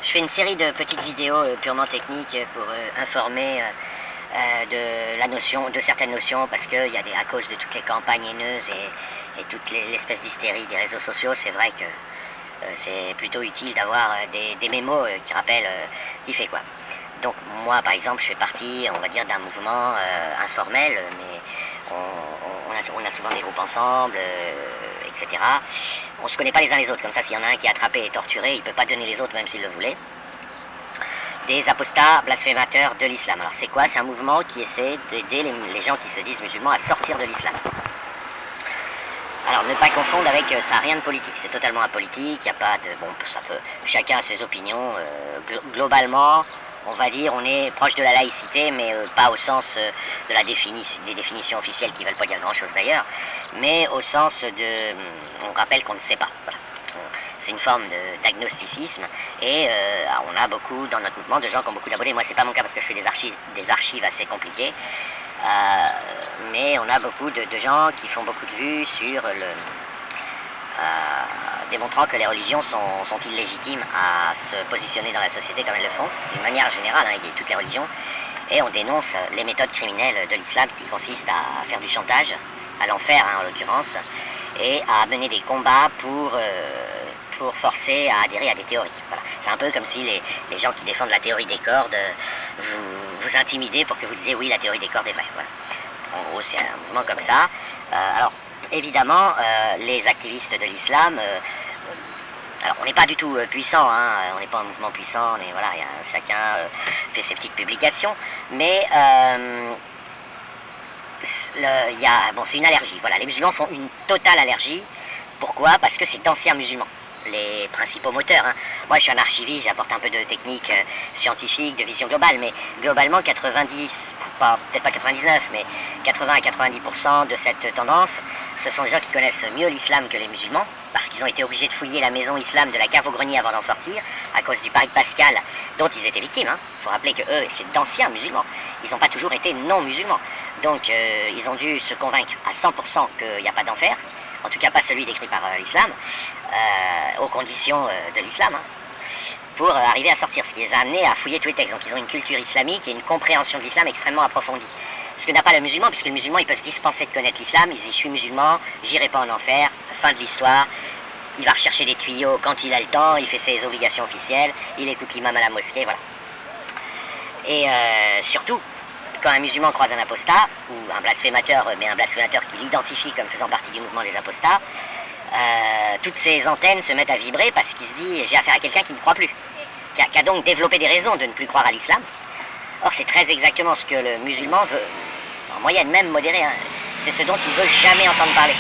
Je fais une série de petites vidéos purement techniques pour informer de la notion, de certaines notions, parce que à cause de toutes les campagnes haineuses et toute l'espèce d'hystérie des réseaux sociaux, c'est vrai que c'est plutôt utile d'avoir des mémos qui rappellent qui fait quoi. Donc moi par exemple je fais partie, on va dire, d'un mouvement informel, mais on a souvent des groupes ensemble, etc. On se connaît pas les uns les autres, comme ça s'il y en a un qui est attrapé et torturé, il peut pas donner les autres même s'il le voulait. Des apostats blasphémateurs de l'islam. Alors c'est quoi? C'est un mouvement qui essaie d'aider les gens qui se disent musulmans à sortir de l'islam. Alors ne pas confondre avec, ça n'a rien de politique, c'est totalement apolitique, il n'y a pas de... Bon, ça peut, chacun a ses opinions, globalement, on va dire, on est proche de la laïcité, mais pas au sens des définitions officielles qui ne veulent pas dire grand-chose d'ailleurs, mais au sens de... On rappelle qu'on ne sait pas, voilà. C'est une forme d'agnosticisme, et on a beaucoup dans notre mouvement de gens qui ont beaucoup d'abonnés. Moi c'est pas mon cas parce que je fais des archives assez compliquées, mais on a beaucoup de gens qui font beaucoup de vues sur démontrant que les religions sont illégitimes à se positionner dans la société comme elles le font, d'une manière générale, hein, et toutes les religions, et on dénonce les méthodes criminelles de l'islam qui consistent à faire du chantage, à l'enfer hein, en l'occurrence, et à mener des combats pour forcer à adhérer à des théories. Voilà. C'est un peu comme si les gens qui défendent la théorie des cordes vous intimidaient pour que vous disiez oui, la théorie des cordes est vraie. Voilà. En gros, c'est un mouvement comme ça. Alors, évidemment, les activistes de l'islam, alors on n'est pas du tout puissant, hein, on n'est pas un mouvement puissant, mais voilà, chacun fait ses petites publications, mais bon, c'est une allergie. Voilà, les musulmans font une totale allergie. Pourquoi? Parce que c'est d'anciens musulmans, les principaux moteurs. Hein. Moi, je suis un archiviste, j'apporte un peu de technique scientifique, de vision globale, mais globalement, 90, peut-être pas 99, mais 80 à 90% de cette tendance, ce sont des gens qui connaissent mieux l'islam que les musulmans, parce qu'ils ont été obligés de fouiller la maison islam de la cave au grenier avant d'en sortir, à cause du pari pascal dont ils étaient victimes. Il faut rappeler que eux, c'est d'anciens musulmans. Ils n'ont pas toujours été non-musulmans. Donc, ils ont dû se convaincre à 100% qu'il n'y a pas d'enfer, en tout cas pas celui décrit par l'islam, aux conditions de l'islam, hein, pour arriver à sortir, ce qui les a amenés à fouiller tous les textes. Donc ils ont une culture islamique et une compréhension de l'islam extrêmement approfondie. Ce que n'a pas le musulman, puisque le musulman il peut se dispenser de connaître l'islam, il dit je suis musulman, j'irai pas en enfer, fin de l'histoire, il va rechercher des tuyaux quand il a le temps, il fait ses obligations officielles, il écoute l'imam à la mosquée, voilà. Et surtout, quand un musulman croise un apostat, ou un blasphémateur, mais un blasphémateur qui l'identifie comme faisant partie du mouvement des apostats, toutes ces antennes se mettent à vibrer parce qu'il se dit j'ai affaire à quelqu'un qui ne croit plus, qui a donc développé des raisons de ne plus croire à l'islam. Or c'est très exactement ce que le musulman veut, en moyenne même modérée, hein. C'est ce dont il ne veut jamais entendre parler,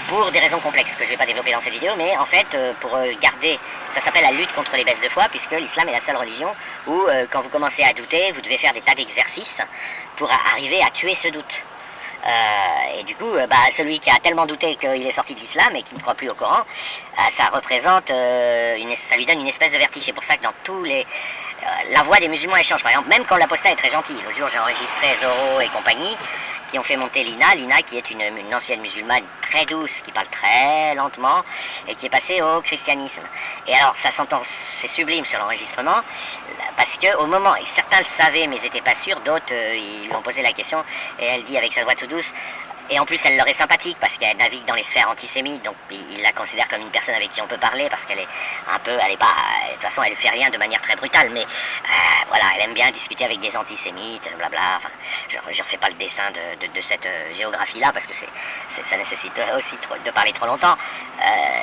pour des raisons complexes que je ne vais pas développer dans cette vidéo, mais en fait pour garder, ça s'appelle la lutte contre les baisses de foi, puisque l'islam est la seule religion où quand vous commencez à douter, vous devez faire des tas d'exercices pour arriver à tuer ce doute. Et du coup, celui qui a tellement douté qu'il est sorti de l'islam et qui ne croit plus au Coran, ça représente, ça lui donne une espèce de vertige. C'est pour ça que dans tous les... la voix des musulmans elle change. Par exemple, même quand l'apostat est très gentil. L'autre jour, j'ai enregistré Zoro et compagnie, qui ont fait monter Lina qui est une ancienne musulmane très douce, qui parle très lentement, et qui est passée au christianisme. Et alors, ça s'entend, c'est sublime sur l'enregistrement, parce qu'au moment, et certains le savaient, mais ils n'étaient pas sûrs, d'autres, ils lui ont posé la question, et elle dit avec sa voix tout douce, et en plus elle leur est sympathique, parce qu'elle navigue dans les sphères antisémites, donc ils la considèrent comme une personne avec qui on peut parler, parce qu'elle est un peu, elle est pas, de toute façon elle fait rien de manière très brutale, mais voilà, elle aime bien discuter avec des antisémites, blabla, enfin, je ne refais pas le dessin de cette géographie-là, parce que ça nécessite aussi de parler trop longtemps,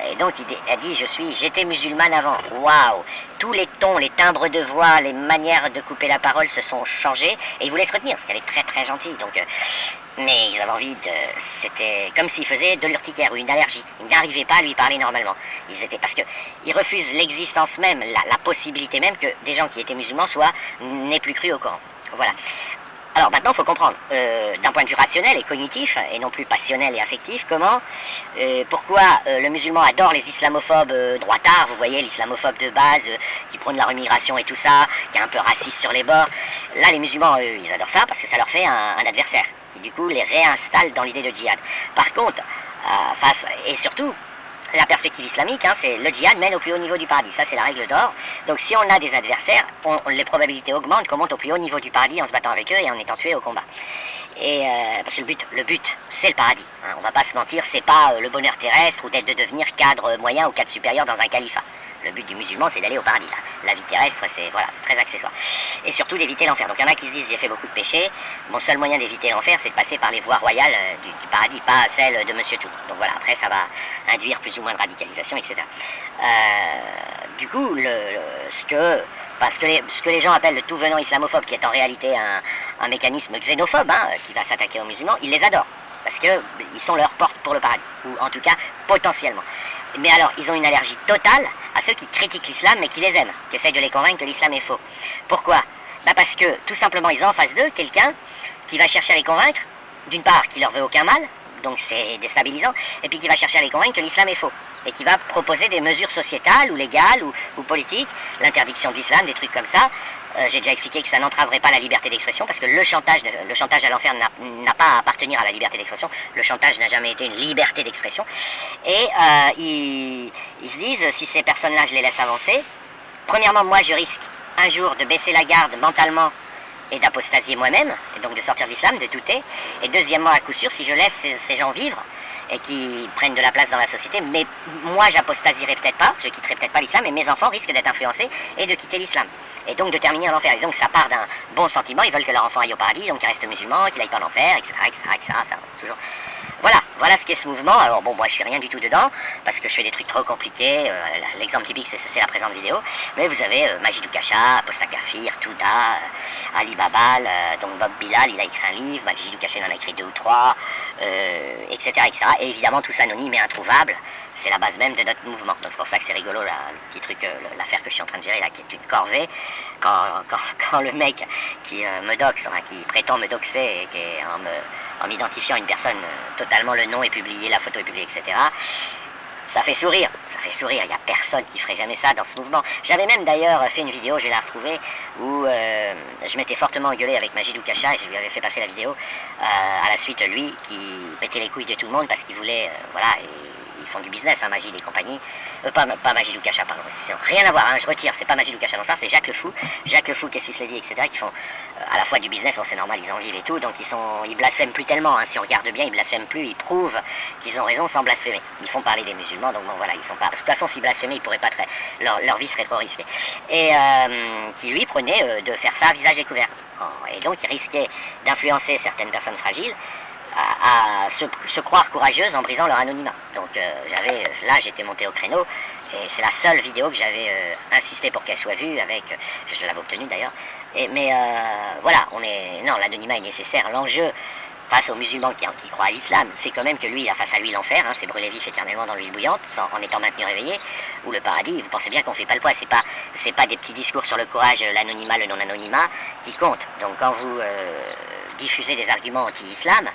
et donc elle dit, j'étais musulmane avant, waouh, tous les tons, les timbres de voix, les manières de couper la parole se sont changées, et ils vous laissent retenir, parce qu'elle est très très gentille, donc... mais ils avaient envie de... C'était comme s'ils faisaient de l'urticaire ou une allergie. Ils n'arrivaient pas à lui parler normalement. Parce qu'ils refusent l'existence même, la possibilité même que des gens qui étaient musulmans n'aient plus cru au Coran. Voilà. Alors maintenant, il faut comprendre, d'un point de vue rationnel et cognitif, et non plus passionnel et affectif, pourquoi le musulman adore les islamophobes droitards, vous voyez, l'islamophobe de base, qui prône la remigration et tout ça, qui est un peu raciste sur les bords. Là, les musulmans, ils adorent ça parce que ça leur fait un adversaire, qui du coup les réinstalle dans l'idée de djihad. Par contre, et surtout, la perspective islamique, hein, c'est le djihad mène au plus haut niveau du paradis. Ça, c'est la règle d'or. Donc, si on a des adversaires, les probabilités augmentent, qu'on monte au plus haut niveau du paradis en se battant avec eux et en étant tué au combat. Et parce que le but, c'est le paradis. Hein, on va pas se mentir, c'est pas le bonheur terrestre ou d'être de devenir cadre moyen ou cadre supérieur dans un califat. Le but du musulman, c'est d'aller au paradis. Là. La vie terrestre, c'est voilà, très accessoire. Et surtout d'éviter l'enfer. Donc il y en a qui se disent, j'ai fait beaucoup de péchés. Mon seul moyen d'éviter l'enfer, c'est de passer par les voies royales du paradis, pas celles de Monsieur Tout. Donc voilà, après, ça va induire plus ou moins de radicalisation, etc. Du coup, ce que les gens appellent le tout venant islamophobe, qui est en réalité un mécanisme xénophobe, hein, qui va s'attaquer aux musulmans, ils les adorent. Parce qu'ils sont leur porte pour le paradis, ou en tout cas potentiellement. Mais alors, ils ont une allergie totale à ceux qui critiquent l'islam mais qui les aiment, qui essayent de les convaincre que l'islam est faux. Pourquoi? Parce que, tout simplement, ils ont en face d'eux quelqu'un qui va chercher à les convaincre, d'une part, qui leur veut aucun mal, donc c'est déstabilisant, et puis qui va chercher à les convaincre que l'islam est faux, et qui va proposer des mesures sociétales, ou légales, ou politiques, l'interdiction de l'islam, des trucs comme ça. J'ai déjà expliqué que ça n'entraverait pas la liberté d'expression, parce que le chantage à l'enfer n'a pas à appartenir à la liberté d'expression. Le chantage n'a jamais été une liberté d'expression. Et ils se disent, si ces personnes-là, je les laisse avancer, premièrement, moi, je risque un jour de baisser la garde mentalement et d'apostasier moi-même, et donc de sortir de l'islam, de douter. Et deuxièmement, à coup sûr, si je laisse ces gens vivre, et qui prennent de la place dans la société, mais moi j'apostasierai peut-être pas, je quitterai peut-être pas l'islam, et mes enfants risquent d'être influencés et de quitter l'islam, et donc de terminer en enfer. Et donc ça part d'un bon sentiment, ils veulent que leur enfant aille au paradis, donc qu'ils restent musulmans, qu'il aille pas en enfer, etc., ça, c'est toujours... Voilà ce qu'est ce mouvement. Alors bon, moi je suis rien du tout dedans, parce que je fais des trucs trop compliqués, l'exemple typique c'est la présente vidéo, mais vous avez Majid Oukacha, Apostat Kafir, Touda, Ali Babal, donc Bob Bilal, il a écrit un livre, Majid Oukacha en a écrit 2 ou 3, etc., etc. Et évidemment tous anonymes et introuvables, c'est la base même de notre mouvement. Donc c'est pour ça que c'est rigolo, là, le petit truc, l'affaire que je suis en train de gérer là, qui est une corvée, quand le mec qui me doxe, enfin, qui prétend me doxer, et qui est en m'identifiant une personne, totalement le nom est publié, la photo est publiée, etc. Ça fait sourire, il n'y a personne qui ferait jamais ça dans ce mouvement. J'avais même d'ailleurs fait une vidéo, je vais la retrouver, où je m'étais fortement engueulé avec Majid Oukacha, et je lui avais fait passer la vidéo, à la suite, lui, qui pétait les couilles de tout le monde parce qu'il voulait, voilà, ils font du business, hein, Majid et compagnie, pas Majid Oukacha, pardon, rien à voir, hein, je retire, c'est pas Majid Oukacha dont je parle, c'est Jacques Le Fou, Cassius Ledy, etc., qui font à la fois du business, bon c'est normal, ils en vivent et tout, donc ils blasphèment plus tellement, hein, si on regarde bien, ils blasphèment plus, ils prouvent qu'ils ont raison sans blasphémer, ils font parler des musulmans, donc bon voilà, ils sont pas, parce que de toute façon s'ils blasphémaient, ils pourraient pas leur vie serait trop risquée, et qui lui prenait de faire ça à visage découvert, et donc il risquait d'influencer certaines personnes fragiles, à se croire courageuse en brisant leur anonymat. Donc j'étais monté au créneau, et c'est la seule vidéo que j'avais insisté pour qu'elle soit vue, avec, je l'avais obtenue d'ailleurs, mais voilà, non, l'anonymat est nécessaire, l'enjeu face aux musulmans qui croient à l'islam, c'est quand même que lui, il a face à lui l'enfer, hein, c'est brûler vif éternellement dans l'huile bouillante, en étant maintenu réveillé, ou le paradis. Vous pensez bien qu'on fait pas le poids, c'est pas des petits discours sur le courage, l'anonymat, le non-anonymat, qui comptent. Donc quand vous diffusez des arguments anti-islam,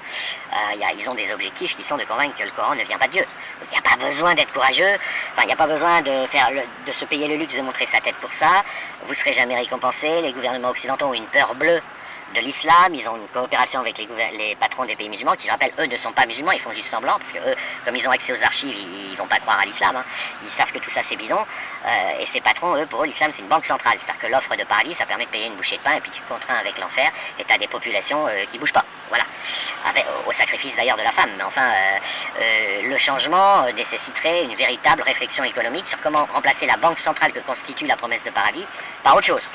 ils ont des objectifs qui sont de convaincre que le Coran ne vient pas de Dieu. Donc il n'y a pas besoin d'être courageux, il n'y a pas besoin de se payer le luxe de montrer sa tête pour ça, vous serez jamais récompensé, les gouvernements occidentaux ont une peur bleue de l'islam, ils ont une coopération avec les patrons des pays musulmans, qui, je rappelle, eux ne sont pas musulmans, ils font juste semblant, parce que eux, comme ils ont accès aux archives, ils vont pas croire à l'islam, hein. Ils savent que tout ça c'est bidon, et ces patrons, eux, pour eux, l'islam c'est une banque centrale, c'est-à-dire que l'offre de paradis, ça permet de payer une bouchée de pain, et puis tu te contrains avec l'enfer, et tu as des populations qui bougent pas, voilà, au sacrifice d'ailleurs de la femme, mais enfin, le changement nécessiterait une véritable réflexion économique sur comment remplacer la banque centrale que constitue la promesse de paradis par autre chose.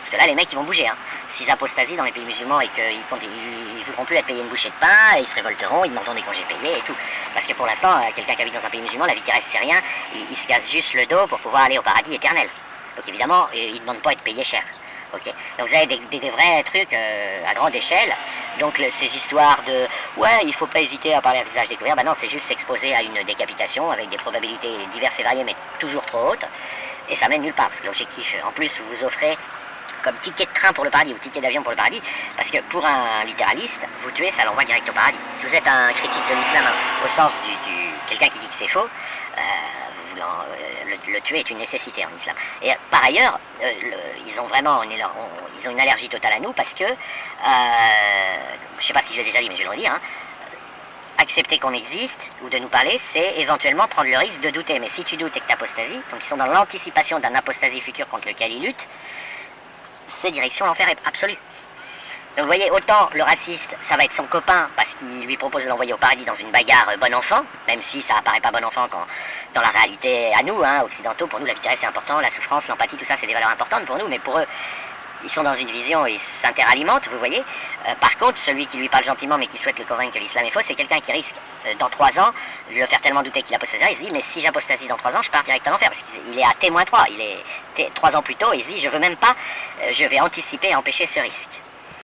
Parce que là, les mecs, ils vont bouger. Hein. S'ils apostasient dans les pays musulmans et qu'ils ne voudront plus être payés une bouchée de pain, ils se révolteront, ils demanderont des congés payés et tout. Parce que pour l'instant, quelqu'un qui habite dans un pays musulman, la vie terrestre, c'est rien. Il se casse juste le dos pour pouvoir aller au paradis éternel. Donc évidemment, il ne demande pas à être payé cher. Okay. Donc vous avez des vrais trucs à grande échelle. Donc ces histoires de « ouais, il ne faut pas hésiter à parler à visage découvert », ben non, c'est juste s'exposer à une décapitation avec des probabilités diverses et variées, mais toujours trop hautes. Et ça mène nulle part, parce que l'objectif, en plus, vous offrez comme ticket de train pour le paradis ou ticket d'avion pour le paradis, parce que pour un littéraliste, vous tuez, ça l'envoie direct au paradis. Si vous êtes un critique de l'islam au sens quelqu'un qui dit que c'est faux, le tuer est une nécessité en islam. Et par ailleurs, ils ont vraiment ils ont une allergie totale à nous, parce que, je sais pas si je l'ai déjà dit, mais je vais le redire, hein, accepter qu'on existe, ou de nous parler, c'est éventuellement prendre le risque de douter. Mais si tu doutes et que tu apostasies, donc ils sont dans l'anticipation d'un apostasie future contre lequel ils luttent, c'est direction l'enfer absolu. Donc vous voyez, autant le raciste, ça va être son copain parce qu'il lui propose de l'envoyer au paradis dans une bagarre bon enfant, même si ça apparaît pas bon enfant quand, dans la réalité à nous, hein, occidentaux, pour nous la vitesse c'est important, la souffrance, l'empathie, tout ça c'est des valeurs importantes pour nous, mais pour eux, ils sont dans une vision, ils s'interalimentent, vous voyez. Par contre, celui qui lui parle gentiment mais qui souhaite le convaincre que l'islam est faux, c'est quelqu'un qui risque, dans 3 ans, de le faire tellement douter qu'il apostasera, il se dit, mais si j'apostasie dans 3 ans, je pars direct en enfer, parce qu'il est à T-3, il est 3 ans plus tôt, et il se dit, je veux même pas, je vais anticiper et empêcher ce risque.